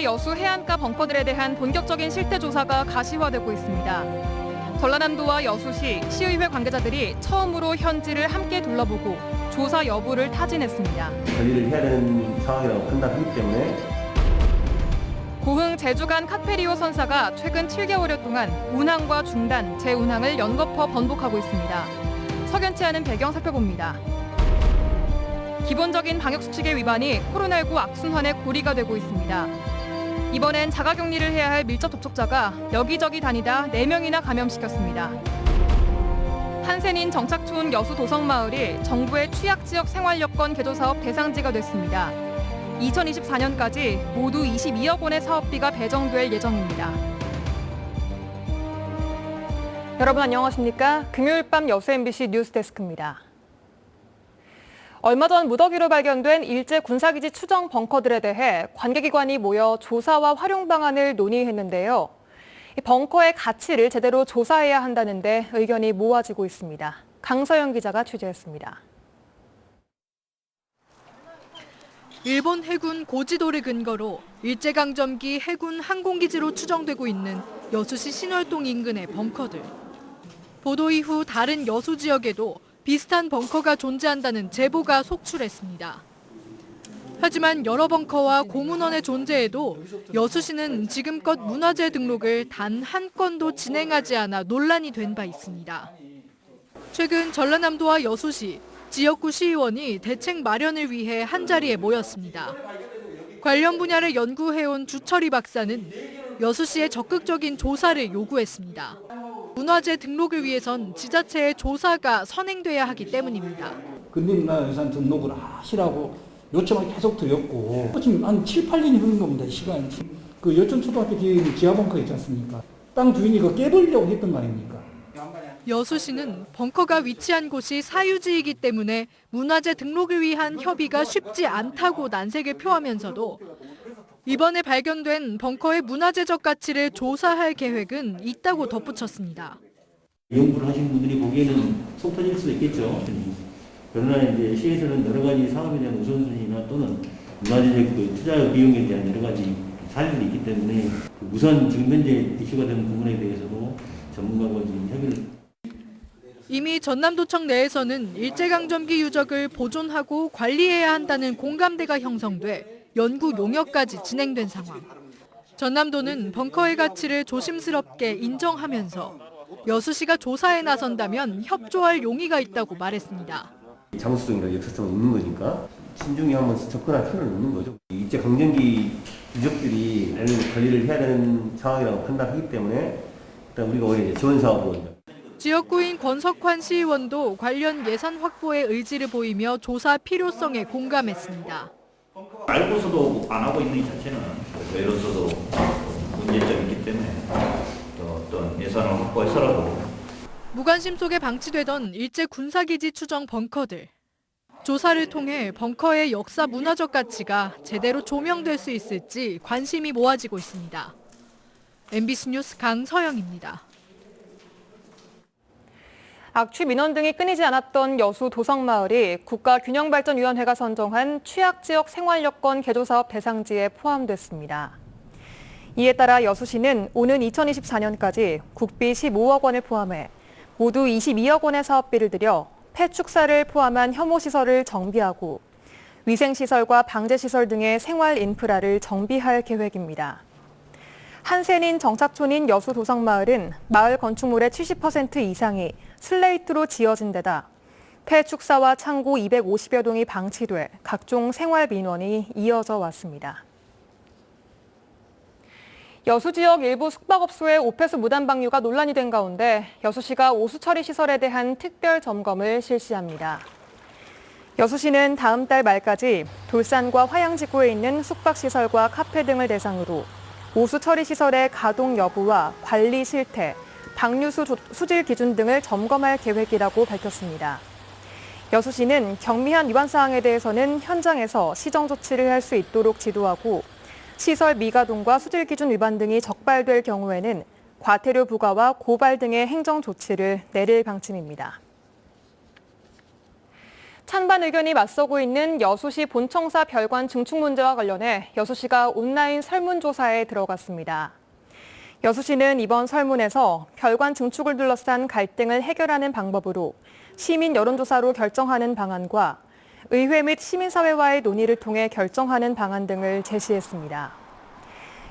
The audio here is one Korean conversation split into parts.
여수 해안가 벙커들에 대한 본격적인 실태 조사가 가시화되고 있습니다. 전라남도와 여수시, 시의회 관계자들이 처음으로 현지를 함께 둘러보고 조사 여부를 타진했습니다. 관리를 해야 되는 상황이라고 판단하기 때문에 고흥 제주간 카페리오 선사가 최근 7개월여 동안 운항과 중단, 재운항을 연거푸 번복하고 있습니다. 석연치 않은 배경 살펴봅니다. 기본적인 방역수칙의 위반이 코로나19 악순환의 고리가 되고 있습니다. 이번엔 자가격리를 해야 할 밀접 접촉자가 여기저기 다니다 4명이나 감염시켰습니다. 한센인 정착촌 여수 도성마을이 정부의 취약지역 생활여건 개조사업 대상지가 됐습니다. 2024년까지 모두 22억 원의 사업비가 배정될 예정입니다. 여러분 안녕하십니까? 금요일 밤 여수 MBC 뉴스데스크입니다. 얼마 전 무더기로 발견된 일제 군사기지 추정 벙커들에 대해 관계기관이 모여 조사와 활용 방안을 논의했는데요. 이 벙커의 가치를 제대로 조사해야 한다는데 의견이 모아지고 있습니다. 강서영 기자가 취재했습니다. 일본 해군 고지도를 근거로 일제강점기 해군 항공기지로 추정되고 있는 여수시 신월동 인근의 벙커들. 보도 이후 다른 여수 지역에도 비슷한 벙커가 존재한다는 제보가 속출했습니다. 하지만 여러 벙커와 공문원의 존재에도 여수시는 지금껏 문화재 등록을 단 한 건도 진행하지 않아 논란이 된 바 있습니다. 최근 전라남도와 여수시, 지역구 시의원이 대책 마련을 위해 한자리에 모였습니다. 관련 분야를 연구해온 주철희 박사는 여수시의 적극적인 조사를 요구했습니다. 문화재 등록을 위해선 지자체의 조사가 선행돼야 하기 때문입니다. 근린문화유산 등록을 하시라고 요청을 계속 드렸고 지금 한 7, 8년이 흐른 겁니다. 시간이. 그 여천초등학교 뒤에 있는 지하벙커 있지 않습니까? 땅 주인이 그거 깨버리려고 했던 거 아닙니까? 여수시는 벙커가 위치한 곳이 사유지이기 때문에 문화재 등록을 위한 협의가 쉽지 않다고 난색을 표하면서도 이번에 발견된 벙커의 문화재적 가치를 조사할 계획은 있다고 덧붙였습니다. 연구를 하시는 분들이 보기에는 속 터질 수도 있겠죠. 그러나 이제 시에서는 여러 가지 사업에 대한 우선순위나 또는 문화재적 투자 비용에 대한 여러 가지 사실이 있기 때문에 우선 지금 현재 이슈가 되는 부분에 대해서도 전문가와 지금 협의를. 이미 전남도청 내에서는 일제강점기 유적을 보존하고 관리해야 한다는 공감대가 형성돼 연구 용역까지 진행된 상황. 전남도는 벙커의 가치를 조심스럽게 인정하면서 여수시가 조사에 나선다면 협조할 용의가 있다고 말했습니다. 장수성이나 역사성이 있는 거니까 신중히 한번 접근할 필요는 있는 거죠. 일제 강점기 유적들이 관리를 해야 되는 상황이라고 판단하기 때문에 일단 우리가 오히려 지원 사업으로. 지역구인 권석환 시의원도 관련 예산 확보의 의지를 보이며 조사 필요성에 공감했습니다. 알고서도 안 하고 있는 이 자체는 외로서도 문제점이 있기 때문에 어떤 예산을 확보해서라도. 무관심 속에 방치되던 일제 군사기지 추정 벙커들. 조사를 통해 벙커의 역사 문화적 가치가 제대로 조명될 수 있을지 관심이 모아지고 있습니다. MBC 뉴스 강서영입니다. 악취 민원 등이 끊이지 않았던 여수 도성마을이 국가균형발전위원회가 선정한 취약지역 생활여건 개조사업 대상지에 포함됐습니다. 이에 따라 여수시는 오는 2024년까지 국비 15억 원을 포함해 모두 22억 원의 사업비를 들여 폐축사를 포함한 혐오시설을 정비하고 위생시설과 방제시설 등의 생활 인프라를 정비할 계획입니다. 한센인 정착촌인 여수 도성마을은 마을 건축물의 70% 이상이 슬레이트로 지어진 데다 폐축사와 창고 250여 동이 방치돼 각종 생활 민원이 이어져 왔습니다. 여수 지역 일부 숙박업소의 오폐수 무단 방류가 논란이 된 가운데 여수시가 오수 처리 시설에 대한 특별 점검을 실시합니다. 여수시는 다음 달 말까지 돌산과 화양지구에 있는 숙박시설과 카페 등을 대상으로 오수 처리 시설의 가동 여부와 관리 실태, 방류수 수질 기준 등을 점검할 계획이라고 밝혔습니다. 여수시는 경미한 위반 사항에 대해서는 현장에서 시정 조치를 할 수 있도록 지도하고 시설 미가동과 수질 기준 위반 등이 적발될 경우에는 과태료 부과와 고발 등의 행정 조치를 내릴 방침입니다. 찬반 의견이 맞서고 있는 여수시 본청사 별관 증축 문제와 관련해 여수시가 온라인 설문조사에 들어갔습니다. 여수시는 이번 설문에서 별관 증축을 둘러싼 갈등을 해결하는 방법으로 시민 여론조사로 결정하는 방안과 의회 및 시민사회와의 논의를 통해 결정하는 방안 등을 제시했습니다.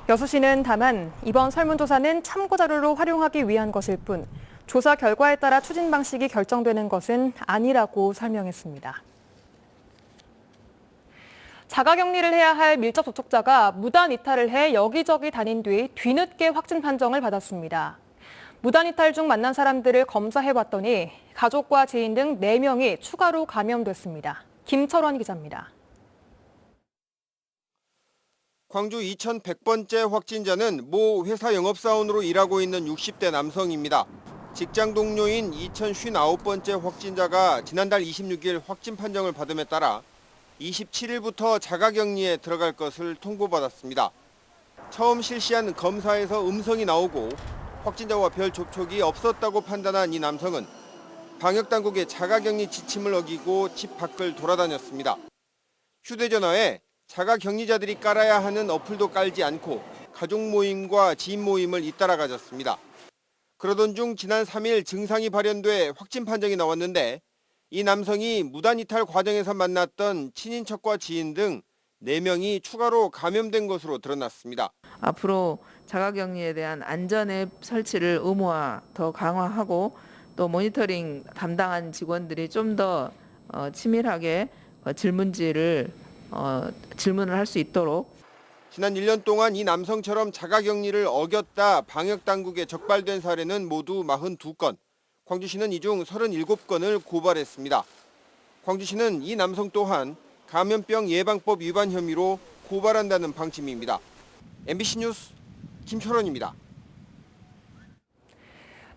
여수시는 다만 이번 설문조사는 참고자료로 활용하기 위한 것일 뿐 조사 결과에 따라 추진 방식이 결정되는 것은 아니라고 설명했습니다. 자가격리를 해야 할 밀접 접촉자가 무단 이탈을 해 여기저기 다닌 뒤 뒤늦게 확진 판정을 받았습니다. 무단 이탈 중 만난 사람들을 검사해봤더니 가족과 지인 등 4명이 추가로 감염됐습니다. 김철원 기자입니다. 광주 2100번째 확진자는 모 회사 영업사원으로 일하고 있는 60대 남성입니다. 직장 동료인 2059번째 확진자가 지난달 26일 확진 판정을 받음에 따라 27일부터 자가격리에 들어갈 것을 통보받았습니다. 처음 실시한 검사에서 음성이 나오고 확진자와 별 접촉이 없었다고 판단한 이 남성은 방역당국의 자가격리 지침을 어기고 집 밖을 돌아다녔습니다. 휴대전화에 자가격리자들이 깔아야 하는 어플도 깔지 않고 가족 모임과 지인 모임을 잇따라 가졌습니다. 그러던 중 지난 3일 증상이 발현돼 확진 판정이 나왔는데 이 남성이 무단 이탈 과정에서 만났던 친인척과 지인 등 4명이 추가로 감염된 것으로 드러났습니다. 앞으로 자가격리에 대한 안전앱 설치를 의무화 더 강화하고 또 모니터링 담당한 직원들이 좀 더 치밀하게 질문을 할 수 있도록 지난 1년 동안 이 남성처럼 자가격리를 어겼다 방역당국에 적발된 사례는 모두 42건, 광주시는 이 중 37건을 고발했습니다. 광주시는 이 남성 또한 감염병 예방법 위반 혐의로 고발한다는 방침입니다. MBC 뉴스 김철원입니다.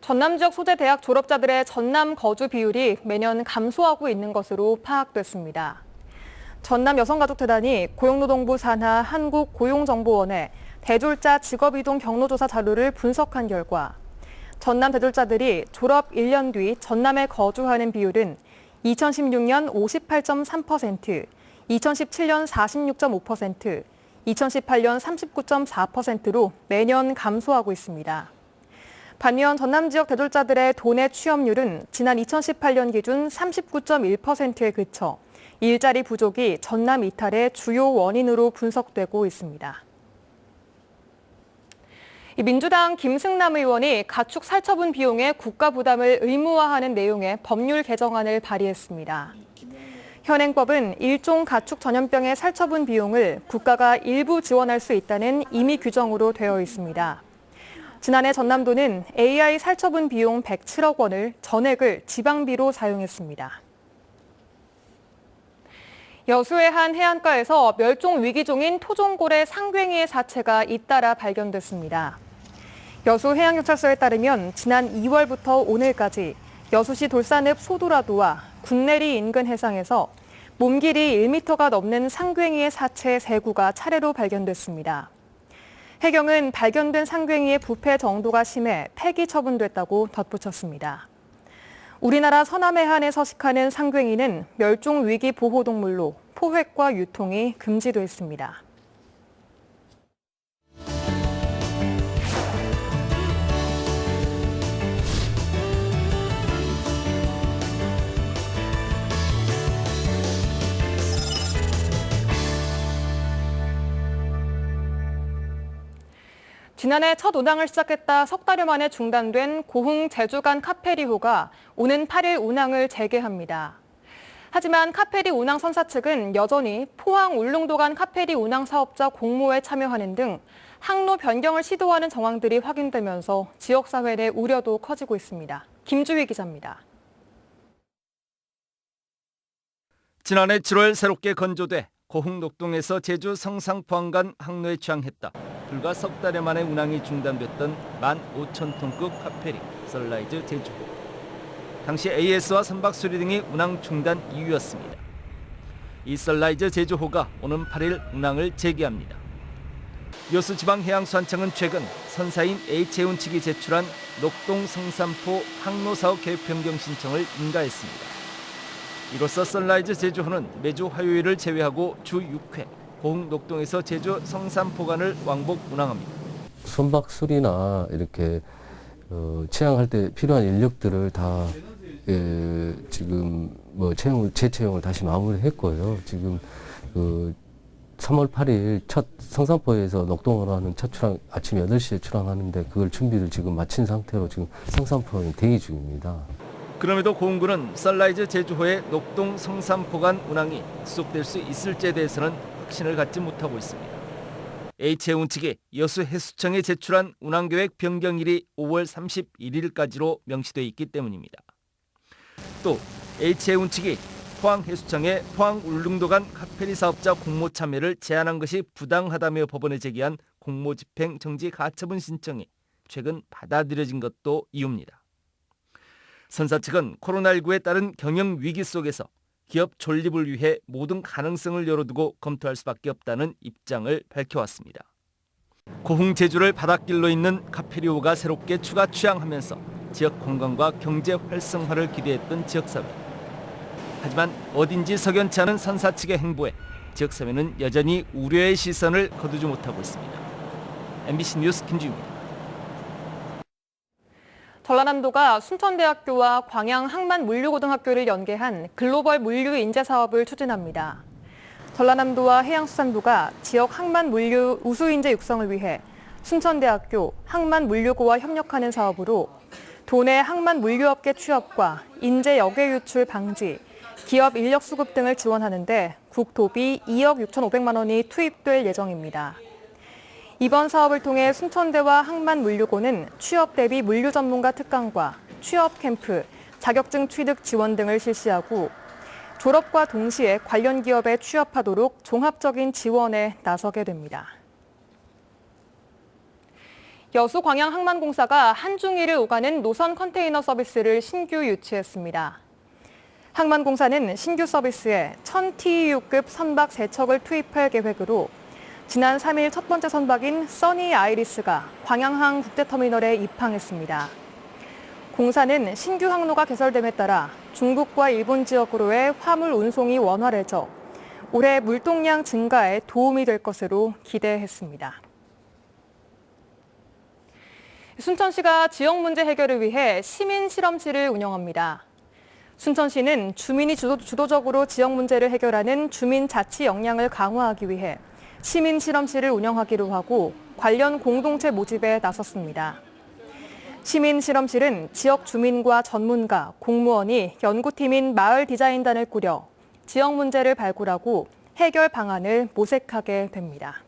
전남 지역 소재 대학 졸업자들의 전남 거주 비율이 매년 감소하고 있는 것으로 파악됐습니다. 전남 여성가족재단이 고용노동부 산하 한국고용정보원에 대졸자 직업이동 경로조사 자료를 분석한 결과 전남 대졸자들이 졸업 1년 뒤 전남에 거주하는 비율은 2016년 58.3%, 2017년 46.5%, 2018년 39.4%로 매년 감소하고 있습니다. 반면 전남 지역 대졸자들의 도내 취업률은 지난 2018년 기준 39.1%에 그쳐 일자리 부족이 전남 이탈의 주요 원인으로 분석되고 있습니다. 민주당 김승남 의원이 가축 살처분 비용의 국가 부담을 의무화하는 내용의 법률 개정안을 발의했습니다. 현행법은 일종 가축 전염병의 살처분 비용을 국가가 일부 지원할 수 있다는 임의 규정으로 되어 있습니다. 지난해 전남도는 AI 살처분 비용 107억 원을 전액을 지방비로 사용했습니다. 여수의 한 해안가에서 멸종 위기종인 토종고래 상괭이의 사체가 잇따라 발견됐습니다. 여수 해양경찰서에 따르면 지난 2월부터 오늘까지 여수시 돌산읍 소도라도와 군내리 인근 해상에서 몸 길이 1m가 넘는 상괭이의 사체 3구가 차례로 발견됐습니다. 해경은 발견된 상괭이의 부패 정도가 심해 폐기 처분됐다고 덧붙였습니다. 우리나라 서남 해안에 서식하는 상괭이는 멸종위기 보호동물로 포획과 유통이 금지돼 있습니다. 지난해 첫 운항을 시작했다 석 달여 만에 중단된 고흥 제주 간 카페리호가 오는 8일 운항을 재개합니다. 하지만 카페리 운항 선사 측은 여전히 포항 울릉도 간 카페리 운항 사업자 공모에 참여하는 등 항로 변경을 시도하는 정황들이 확인되면서 지역사회 내 우려도 커지고 있습니다. 김주희 기자입니다. 지난해 7월 새롭게 건조돼 고흥 녹동에서 제주 성상 포항 간 항로에 취항했다. 불과 석 달여 만에 운항이 중단됐던 15,000톤급 카페리 썰라이즈 제주호. 당시 AS와 선박 수리 등이 운항 중단 이유였습니다. 이 썰라이즈 제주호가 오는 8일 운항을 재개합니다. 여수지방해양수산청은 최근 선사인 H해운 측이 제출한 녹동 성산포 항로 사업 계획 변경 신청을 인가했습니다. 이로써 선라이즈 제주호는 매주 화요일을 제외하고 주 6회 고흥 녹동에서 제주 성산포간을 왕복 운항합니다. 선박술이나 이렇게 채양할 때 필요한 인력들을 다 지금 재채용을 다시 마무리했고요. 지금 3월 8일 첫 성산포에서 녹동으로 하는 첫 출항 아침 8시에 출항하는데 그걸 준비를 지금 마친 상태로 지금 성산포에 대기 중입니다. 그럼에도 고흥군은 선라이즈 제주호의 녹동 성산포간 운항이 지속될 수 있을지에 대해서는 확신을 갖지 못하고 있습니다. H해운 측이 여수해수청에 제출한 운항계획 변경일이 5월 31일까지로 명시돼 있기 때문입니다. 또 H해운 측이 포항해수청에 포항울릉도간 카페리 사업자 공모 참여를 제한한 것이 부당하다며 법원에 제기한 공모집행 정지 가처분 신청이 최근 받아들여진 것도 이유입니다. 선사 측은 코로나19에 따른 경영 위기 속에서 기업 존립을 위해 모든 가능성을 열어두고 검토할 수밖에 없다는 입장을 밝혀왔습니다. 고흥 제주를 바닷길로 잇는 카페리호가 새롭게 추가 취항하면서 지역 관광과 경제 활성화를 기대했던 지역사회. 하지만 어딘지 석연치 않은 선사 측의 행보에 지역사회는 여전히 우려의 시선을 거두지 못하고 있습니다. MBC 뉴스 김주입니다. 전라남도가 순천대학교와 광양항만물류고등학교를 연계한 글로벌 물류 인재 사업을 추진합니다. 전라남도와 해양수산부가 지역 항만물류 우수인재 육성을 위해 순천대학교 항만물류고와 협력하는 사업으로 도내 항만물류업계 취업과 인재 역외 유출 방지, 기업 인력 수급 등을 지원하는데 국토비 2억 6,500만 원이 투입될 예정입니다. 이번 사업을 통해 순천대와 항만물류고는 취업 대비 물류 전문가 특강과 취업 캠프, 자격증 취득 지원 등을 실시하고 졸업과 동시에 관련 기업에 취업하도록 종합적인 지원에 나서게 됩니다. 여수광양항만공사가 한중일을 오가는 노선 컨테이너 서비스를 신규 유치했습니다. 항만공사는 신규 서비스에 1000TEU급 선박 3척을 투입할 계획으로 지난 3일 첫 번째 선박인 써니 아이리스가 광양항 국제터미널에 입항했습니다. 공사는 신규 항로가 개설됨에 따라 중국과 일본 지역으로의 화물 운송이 원활해져 올해 물동량 증가에 도움이 될 것으로 기대했습니다. 순천시가 지역 문제 해결을 위해 시민 실험실을 운영합니다. 순천시는 주민이 주도적으로 지역 문제를 해결하는 주민 자치 역량을 강화하기 위해 시민 실험실을 운영하기로 하고 관련 공동체 모집에 나섰습니다. 시민 실험실은 지역 주민과 전문가, 공무원이 연구팀인 마을 디자인단을 꾸려 지역 문제를 발굴하고 해결 방안을 모색하게 됩니다.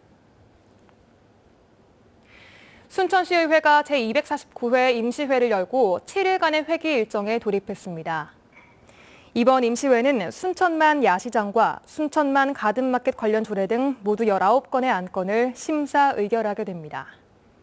순천시의회가 제249회 임시회를 열고 7일간의 회기 일정에 돌입했습니다. 이번 임시회는 순천만 야시장과 순천만 가든마켓 관련 조례 등 모두 19건의 안건을 심사 의결하게 됩니다.